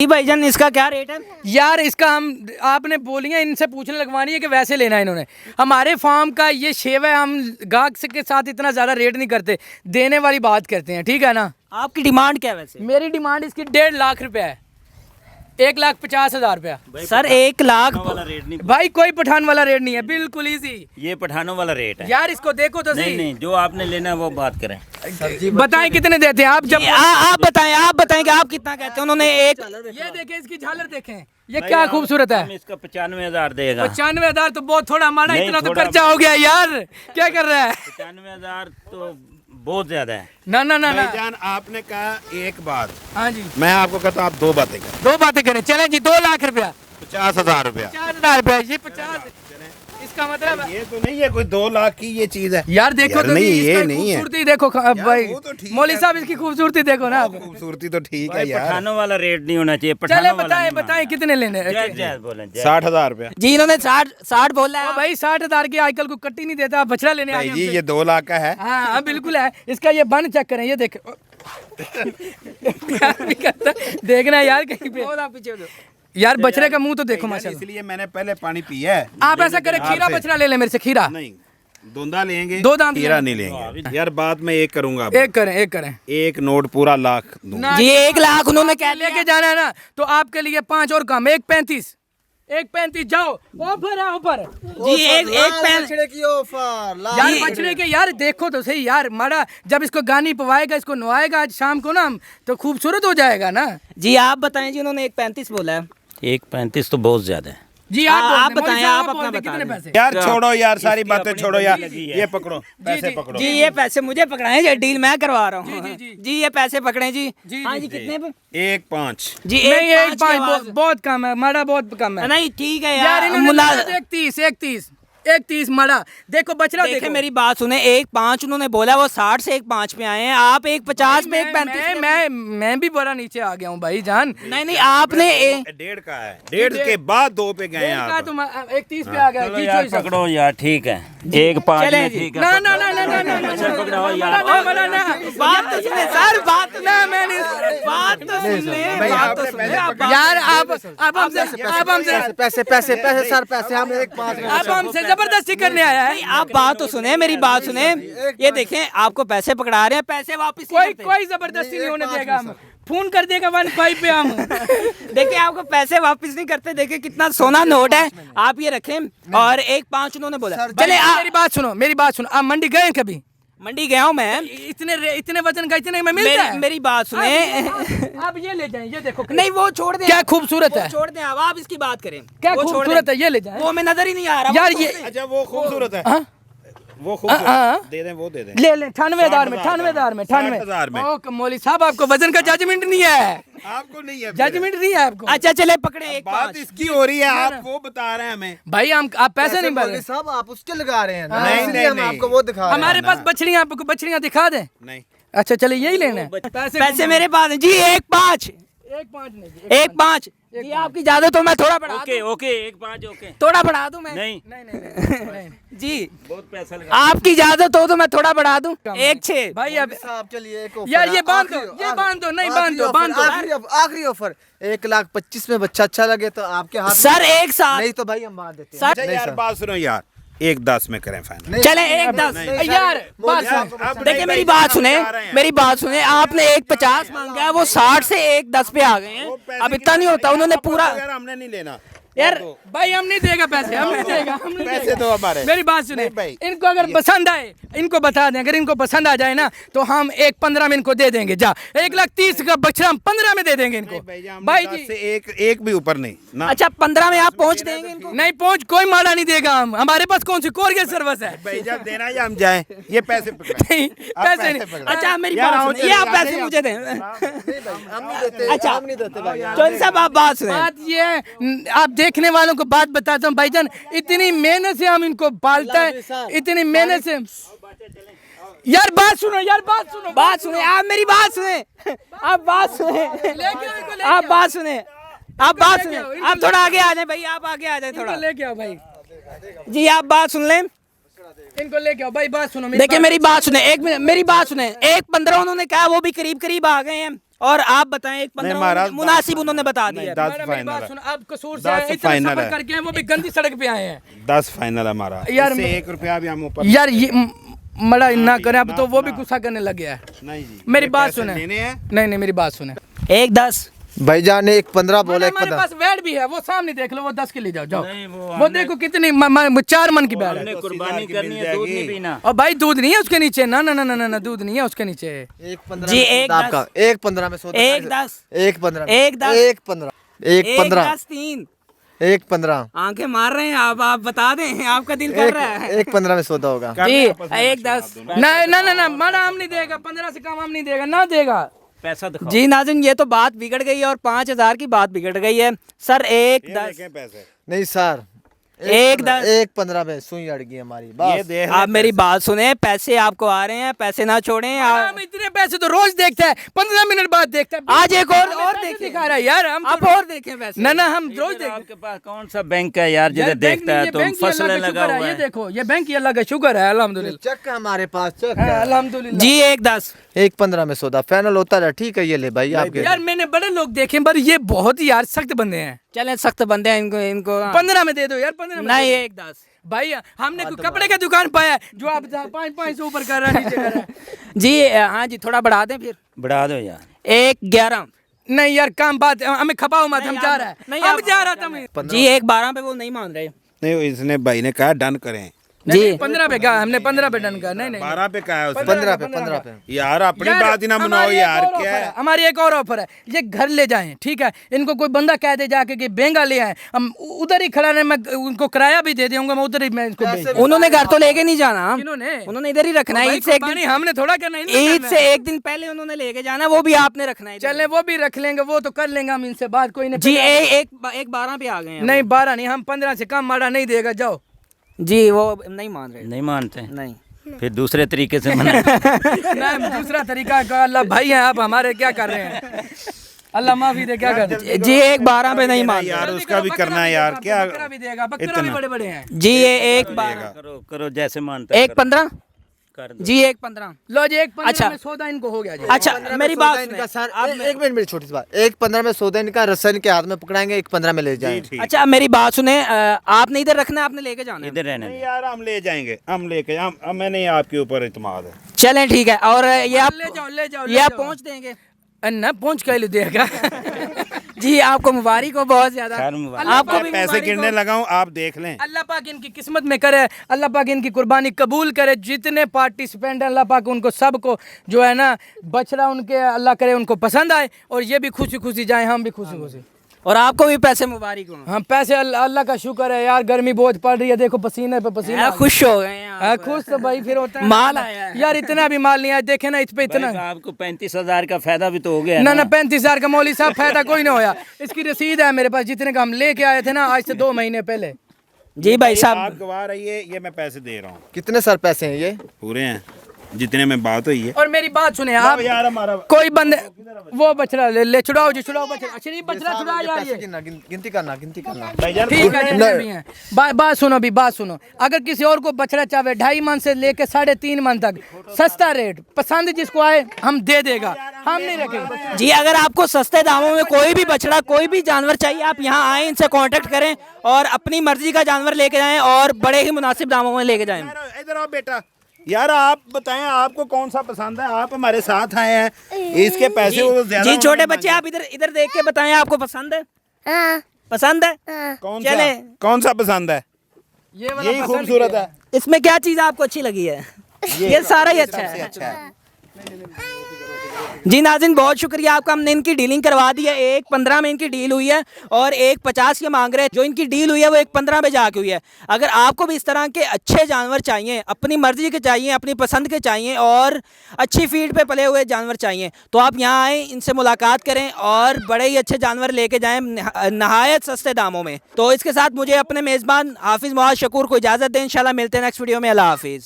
जी भाईजान, इसका क्या रेट है? यार इसका हम आपने बोली है, इनसे पूछने लगवानी है कि वैसे लेना है इन्होंने। हमारे फार्म का ये शेव है, हम गाहक के साथ इतना ज़्यादा रेट नहीं करते, देने वाली बात करते हैं, ठीक है ना। आपकी डिमांड क्या है वैसे? मेरी डिमांड इसकी 1.5 लाख रुपया है, 1,50,000 रुपया। सर 1 लाख वाला रेट नहीं भाई कोई पठान वाला रेट नहीं है, बिल्कुल इजी। ये पठानों वाला रेट है। यार इसको देखो तो नहीं सही। नहीं, जो आपने लेना है वो बात करें। बताएं कितने देते हैं आप? जब आप बताएं कि आप कितना कहते हैं। उन्होंने एक ये देखें, इसकी झालर देखें, ये क्या खूबसूरत हम है। इसका 95,000 देगा। 95,000 तो बहुत थोड़ा, हमारा नहीं, इतना तो थोड़ा- खर्चा हो गया यार, क्या कर रहा है। 95,000 तो बहुत ज्यादा है। ना ना ना ना, भाईजान आपने कहा एक बात, हाँ जी मैं आपको कहता हूँ आप दो बातें करें। 2 बातें करें। चलें जी, 2 लाख रुपया, 50,000 रुपया। 50,000 रुपया, ये 50, इसका मतलब ये तो नहीं है कोई 2 लाख की ये चीज है यार देखो यार तो नहीं, इसका ये नहीं है। खूबसूरती देखो भाई, वो तो ठीक मौली है। साहब इसकी खूबसूरती देखो ना आप। खूबसूरती तो ठीक है भाई, यार। पठानों वाला रेट नहीं होना चाहिए। चले पठानों वाला बताएं नहीं बताएं कितने लेने हैं। जायज जायज बोलें, जायज। 60,000 रुपया। जी इन्होंने 60 बोला है। भाई 60,000 की आजकल को कट्टी नहीं देता, आप बछड़ा लेने आए भाई हैं जी हमसे। ये 2 लाख का है। हाँ हाँ बिल्कुल है। इसका ये बन चेक करें, ये देखो प्यार भी करता है। देखना यार कहीं पे पीछे यार, बछड़े का मुंह तो देखो माशाल्लाह। इसलिए मैंने पहले पानी पिया है। आप ऐसा करें, खीरा बछड़ा ले लें मेरे से, खीरा नहीं, दोंदा लेंगे, दो दाम खीरा लेंगे। नहीं लेंगे यार। बात में एक करूंगा अब। एक करें, एक करें एक नोट पूरा लाख दूंगा। जी 1 लाख उन्होंने कह लेके लिया। जाना है ना, तो आपके लिए 5 और कम, 1,35 जाओ। ऑफर है ऑफर। जी एक बछड़े की ऑफर यार बछड़े के यार देखो तो सही यार, मारा जब इसको गानी पवाएगा, इसको नवाएगा आज शाम को ना, तो खूबसूरत हो जाएगा ना। जी आप बताएं जी, उन्होंने 1.35 बोला है। 1.35 तो बहुत ज्यादा है। जी आप बोल दें, बताएं, मौली साहब आप बोल अपना दें, बता कितने दें। पैसे? यार छोड़ो यार, सारी इसकी बातें अपनी छोड़ो यार। लगी है। ये पकड़ो, पैसे पकड़ो। जी ये पैसे मुझे पकड़ाएं, ये डील मैं करवा रहा हूँ। जी, जी। जी ये पैसे पकड़े जी। जी, हाँ जी, जी कितने पे? 1.5। जी नहीं 1.5 की 1,5 आवाज़। बहुत कम है, मारा बहुत कम है। नहीं ठीक है यार यार। इन्होंने मुला- 31 मारा। देखो बछड़ा देखे देखो। मेरी बात सुने, 1.5 उन्होंने बोला, वो 60 से 1.5 पे आए हैं। आप 1.50 पे 1.35 मैं भी बड़ा नीचे आ गया हूँ भाई जान। नहीं आपने 1.5 का है, 1.5 के बाद 2 पे गए हैं आप। 31 पे आ गया। चलो जी, यार चलो, पकड़ो यार, ठीक है। 1.5 चलें में जी। ठीक है। ना ना ना ना ना ना ना, पकड़ाओ यार। बात तो सुने सर, बात ना मैं नहीं। बात तो सुन ले, बात तो सुन ले। यार अब हमसे पैसे सर पैसे हम 1.5 अब हमसे जबरदस्ती करने आया है। आप बात तो सुने, मेरी बात सुने। ये देखें आपको पैसे पकड़ा रहे हैं, पैसे वापस नहीं करते। कोई जबरदस्ती नहीं होने देगा, हम फोन कर देगा 1.5 पे हम। देखिए आपको पैसे वापस नहीं करते। देखिए कितना सोना नोट है, आप ये रखें। और 1.5 उन्होंने बोला। चले मेरी बात सुनो, आप मंडी गए कभी? मंडी गया हूँ मैं। इतने वजन का इतने में मिलता है? मेरी बात सुने। आप ये ले जाएं, ये देखो नहीं वो छोड़ दें, क्या खूबसूरत वो है। छोड़ दें, अब आप इसकी बात करें। क्या वो छोड़ खूबसूरत दें। है, ये ले जाएं। वो हमें नजर ही नहीं आ रहा। यार वो ये छोड़ दें। अच्छा वो खूबसूरत है, हाँ? वो खूबसूरत हाँ। दे दें, वो दे दें। ले 98,000 में, 98,000 में, 60,000 में। ओ मौली साहब आपको वजन का जजमेंट नहीं है, आपको नहीं है जजमेंट नहीं है आपको। अच्छा चले पकड़े 1.5। बात इसकी हो रही है, आप वो बता रहे हैं हमें। भाई आप पैसे नहीं भर रहे। साहब आप उसके लगा रहे हैं ना, नहीं, इसलिए नहीं, हम नहीं। आपको वो दिखा रहे हैं। हमारे पास बछड़ियाँ, आपको बछड़ियाँ दिखा दें? नहीं, अच्छा चलिए यही लेना है। पैसे मेरे पास हैं जी। 1.5 1.5 नहीं, 1.5 जी। आपकी इजाजत हो मैं थोड़ा बढ़ा ओके दूं? Okay, 1.5 okay. थोड़ा बढ़ा दूं मैं? नहीं, नहीं। जी बहुत पैसा लगा। आपकी इजाजत हो तो मैं थोड़ा बढ़ा दूं। 1.6 भाई अब साहब चलिए एक ऑफर यार है, ये बांध दो, आखिरी- ये बांध दो, नहीं आखिरी बांध दो, ऑफर, बांध दो। आखिरी ऑफर 1,25,000 में बच्चा अच्छा लगे तो आपके हाथ सर एक साथ। नहीं तो भाई हम बांध देते हैं। सर अच्छा यार बात सुनो यार, 1.10 में करें फाइनल। नहीं, चले 1.10 यार बात यार, सुन। अब देखिए नहीं मेरी भाई, बात हम सुने, जा रहे हैं। मेरी बात सुने। आपने 1.50 मांगा है, वो 60 से 1.10 पे आ गए वो हैं। पैसे अब इतना नहीं होता, उन्होंने पूरा। यार हमने नहीं लेना यार भाई हम नहीं देगा पैसे, हम नहीं देगा, हम नहीं पैसे देगा। दो हमारे। मेरी बात सुने, नहीं भाई। इनको अगर पसंद आए, इनको बता दें, अगर इनको पसंद आ जाए ना तो हम 1.15 में इनको दे देंगे। जा 1,30,000 का बछड़ा हम 15 में दे देंगे इनको। भाई जी से एक भी ऊपर नहीं ना। अच्छा 15 में आप पहुंच देंगे इनको? नहीं पहुंच, कोई माड़ा नहीं देगा हम। हमारे पास कौन सी कोरियर सर्विस है? भैया देना या हम जाए, ये पैसे पकड़ाएं। नहीं आप पैसे नहीं। पकड़ाएं। अच्छा मेरी यार, बात आओ सुनिए, ये आप चलिए, पैसे आगे मुझे दें। नहीं भाई हम नहीं देते, अच्छा। हम नहीं देते भाई। चौधरी साहब आप बात सुने। बात ये है, आप देखने वालों को बात बताता हूँ भाईजान, इतनी मेहनत से हम इनको पालता है, इतनी मेहनत से। यार बात सुनो, यार बात सुनो, बात सुने आप, मेरी बात सुने। आप बात सुने, आप बात सुने, आप बात सुने। आप थोड़ा आगे आ जाए भाई, आप आगे आ जाए थोड़ा। इनको लेके आओ भाई, जी आप बात सुन लें। इनको लेके आओ भाई, बात सुनो। देखिए मेरी बात सुने, एक मिनट मेरी बात सुने। 1.15 उन्होंने कहा, वो भी करीब करीब आ गए हैं। और आप बताएं एक नहीं, महाराज, 15 मुनासिब उन्होंने बता दिया। 10 मेरी फाइनल बात है। सुनो, अब कसूर 10 से इतना फाइनल सफर है। करके आए, वो भी गंदी सड़क पे आए हैं 10 फाइनल है हमारा यार, इससे 1 रुपया भी हम ऊपर यार। ये मड़ा ना जी, करें, अब ना, तो वो भी ना। गुस्सा करने लग गया है। नहीं जी, मेरी ये बात पैसे सुने, लेने हैं। नहीं मेरी बात सुने। एक 10 भाईजान 1.15 बोला, हमारे 1.15। पास वेट भी है, वो सामने देख लो, वो 10 के ले जाओ जाओ। नहीं, वो वो हमने- देखो कितनी 4 मन की बैल है। हमने तो कुर्बानी सीधा करनी मिल है, दूध जाएगी। नहीं पीना। और भाई दूध नहीं है उसके नीचे, ना ना ना ना ना दूध नहीं है उसके नीचे। 1.15 जी, में एक सौदा 10। आपका 1.15 में सौदा। एक 10 1.15 एक 10 1.15 1.15 3 1.15 आंखें मार रहे हैं आप बता दें, आपका दिल कर रहा है। 1.15 में सौदा होगा। जी, एक 10 नहीं ना ना ना मड़ा हम नहीं देगा, 15 से कम हम नहीं देगा, ना देगा। पैसा दिखाओ। जी नाज़रीन, ये तो बात बिगड़ गई है और 5000 की बात बिगड़ गई है सर। एक ये 10 देखें पैसे नहीं सर, एक 10 1.15 में सुई अड़ गई हमारी ये बस। देख आप मेरी बात सुने, पैसे आपको आ रहे हैं, पैसे ना छोड़ें। हम इतने पैसे तो रोज देखते हैं, 15 मिनट बाद देखते हैं। आज एक और पैसे देखें, दिखा रहा है यार, हम आप और देखें पैसे। ना ना हम रोज इधर देखते आपके पास कौन सा बैंक है यार, जिधर यार, बैंक देखता नहीं, है ये तुम बैंक ही फसलें अल्लाह का लगा शुक्र है, हुआ ये है। देखो ये बैंक ही अल्लाह का शुक्र है, अल्हम्दुलिल्लाह। चेक है हमारे पास, चेक हाँ, है। अल्हम्दुलिल्लाह। जी, एक 10 1.15 में सौदा फाइनल होता रहा, ठीक है ये ले भाई आपके। यार मैंने बड़े लोग देखे, पर ये बहुत ही यार सख्त बंदे हैं। चलें, सख्त बंदे हैं, इनको इनको 15 में दे दो यार, 15 में नहीं, दे दो। एक 10 भाई हमने कोई कपड़े का दुकान पाया है, जो आप 500 ऊपर कर रहा है, नीचे कर रहा है। जी हाँ जी, थोड़ा बढ़ा दें फिर। बढ़ा दो यार। एक 11 नहीं यार काम बात है, हमें खपाओ मत, हम नहीं, जा आप- रहा है, नहीं, हम आप- जा रहा था मैं। जी, एक 12 पे वो नहीं मान रहे। नहीं, इसने भाई ने कहा डन करें। जी 15 पे कहा हमने, 15 पे डन कहा। नहीं नहीं 12 पे कहा है उसने। 15 पे यार अपनी यार, बात ही ना बनाओ हमारी एक यार, और क्या ऑफर है। हमारी एक और ऑफर है, ये घर ले जाएं, ठीक है। इनको कोई बंदा कह दे जाके कि बेंगा ले आए, हम उधर ही खड़ा रहे, मैं उनको किराया भी दे दूंगा, मैं उधर ही मैं इसको भेज दूंगा। उन्होंने घर तो लेके नहीं जाना, किन्होंने? उन्होंने इधर ही रखना है। भाई ईद से एक कुर्बानी दिन, हमने थोड़ा करना है, इन्होंने ईद करना से है। एक दिन पहले उन्होंने लेके जाना, वो भी आपने रखना है। चले वो भी रख लेंगे, वो तो कर लेंगे हम इनसे बात, कोई नहीं। जी, एक 12 पे आ गए हैं। नहीं 12 नहीं, हम 15 से कम माड़ा नहीं देगा, जाओ। जी, वो नहीं मान रहे। नहीं मानते, नहीं, फिर दूसरे तरीके से मना। नहीं दूसरा तरीका का, अल्लाह भाई हैं आप हमारे, क्या कर रहे हैं, अल्लाह माफी दे, क्या कर रहे हैं। जी, एक 12 पे नहीं मान यार रहे। उसका भी करना है यार, क्या बकरा भी देगा, बकरा भी बड़े बड़े हैं। जी, ये एक 12 करो करो जैसे मानता है, एक 15 कर दो। जी, एक 15 लो जी, एक 15 अच्छा। में सौदा इनको हो गया जी। अच्छा, मेरी बात इनका सुने। सर, एक मिनट मेरी छोटी सी बात। 1.15 में सौदा इनका, रस्सा इनके हाथ में पकड़ाएंगे, 1.15 में ले जाएंगे। अच्छा, मेरी बात सुने, आपने इधर रखना है, आपने लेके जाना है। इधर रहने नहीं दो। यार हम ले जाएंगे, हम लेके मैं नहीं, आपके ऊपर इत्मीनान है। चलें ठीक है। और ये आप ले जाओ ले जाओ ये आप पहुंच देंगे। ना पहुंच के ले देगा। जी, आपको मुबारक हो बहुत ज्यादा। खैर मुबारक। आपको मैं भी पैसे मुबारक गिनने हो। लगाऊं, आप देख लें। अल्लाह पाक इनकी किस्मत में करे, अल्लाह पाक इनकी कुर्बानी कबूल करे, जितने पार्टिसिपेंट हैं अल्लाह पाक उनको सबको जो है ना बछड़ा उनके अल्लाह करे उनको पसंद आए, और ये भी खुशी खुशी जाए, हम भी खुशी खुशी। और आपको भी पैसे मुबारक हो। हम पैसे अल्लाह का शुक्र है यार, गर्मी बहुत पड़ रही है, देखो पसीने पे पसीना आ गया। खुश हो गए हैं आप। खुश तो भाई फिर होता है माल आया है। यार, इतना भी माल नहीं आया, देखे ना इस पे इतना। भाई, आपको 35,000 का फायदा भी तो हो गया ना ना। 35,000 का मौली साहब फायदा कोई ना होया, इसकी रसीद है मेरे पास, जितने का हम लेके आए थे ना आज से 2 महीने पहले। जी भाई साहब, आप गवाह रहिए, ये मैं पैसे दे रहा हूँ, कितने सर पैसे हैं ये? पूरे हैं जितने में बात हुई है। और मेरी बात सुने आप, यार हमारा कोई बंदे वो बछड़ा ले छुड़ाओ जी, छुड़ाओ बछड़ा। अच्छा नहीं बछड़ा छुड़ा यार, पैसे ये गिनना, गिनती करना, गिनती करना। भाईजान ठीक है जितने भी हैं। बात सुनो अभी, बात सुनो, अगर किसी और को बछड़ा चाहे 2.5 मन से लेके 3.5 मन तक, सस्ता रेट, पसंद जिसको आए हम दे देगा, हम नहीं रखेंगे। जी अगर आपको सस्ते दामों में कोई भी बछड़ा, कोई भी जानवर चाहिए, आप यहाँ आए, इनसे कांटेक्ट करें और अपनी मर्जी का जानवर लेके जाएं और बड़े ही मुनासिब दामों में लेके जाएं। इधर आओ बेटा, यार आप बताएं आपको कौन सा पसंद है, आप हमारे साथ आए हैं, इसके पैसे वो ज्यादा जी, छोटे उन्होंने बच्चे आप इधर इधर देख के बताएं, आपको पसंद है? पसंद है? कौन चले। सा कौन सा पसंद है? ये वाला यही पसंद खूबसूरत किया। है। इसमें क्या चीज़ आपको अच्छी लगी है? ये सारा ही अच्छा है। अच्छा है। जी नाज़रीन, बहुत शुक्रिया आपका, हमने इनकी डीलिंग करवा दी है। 1.15 में इनकी डील हुई है और 1.50 के मांग रहे हैं। जो इनकी डील हुई है वो 1.15 में जाके हुई है। अगर आपको भी इस तरह के अच्छे जानवर चाहिए, अपनी मर्जी के चाहिए, अपनी पसंद के चाहिए और अच्छी फीड पे पले हुए जानवर चाहिए, तो आप यहाँ आएँ, इनसे मुलाकात करें और बड़े ही अच्छे जानवर लेके जाएँ नहायत सस्ते दामों में। तो इसके साथ मुझे अपने मेज़बान हाफिज़ मुआज़ शकूर को इजाज़त दें। इंशाल्लाह मिलते हैं नेक्स्ट वीडियो में। अल्लाह हाफिज़।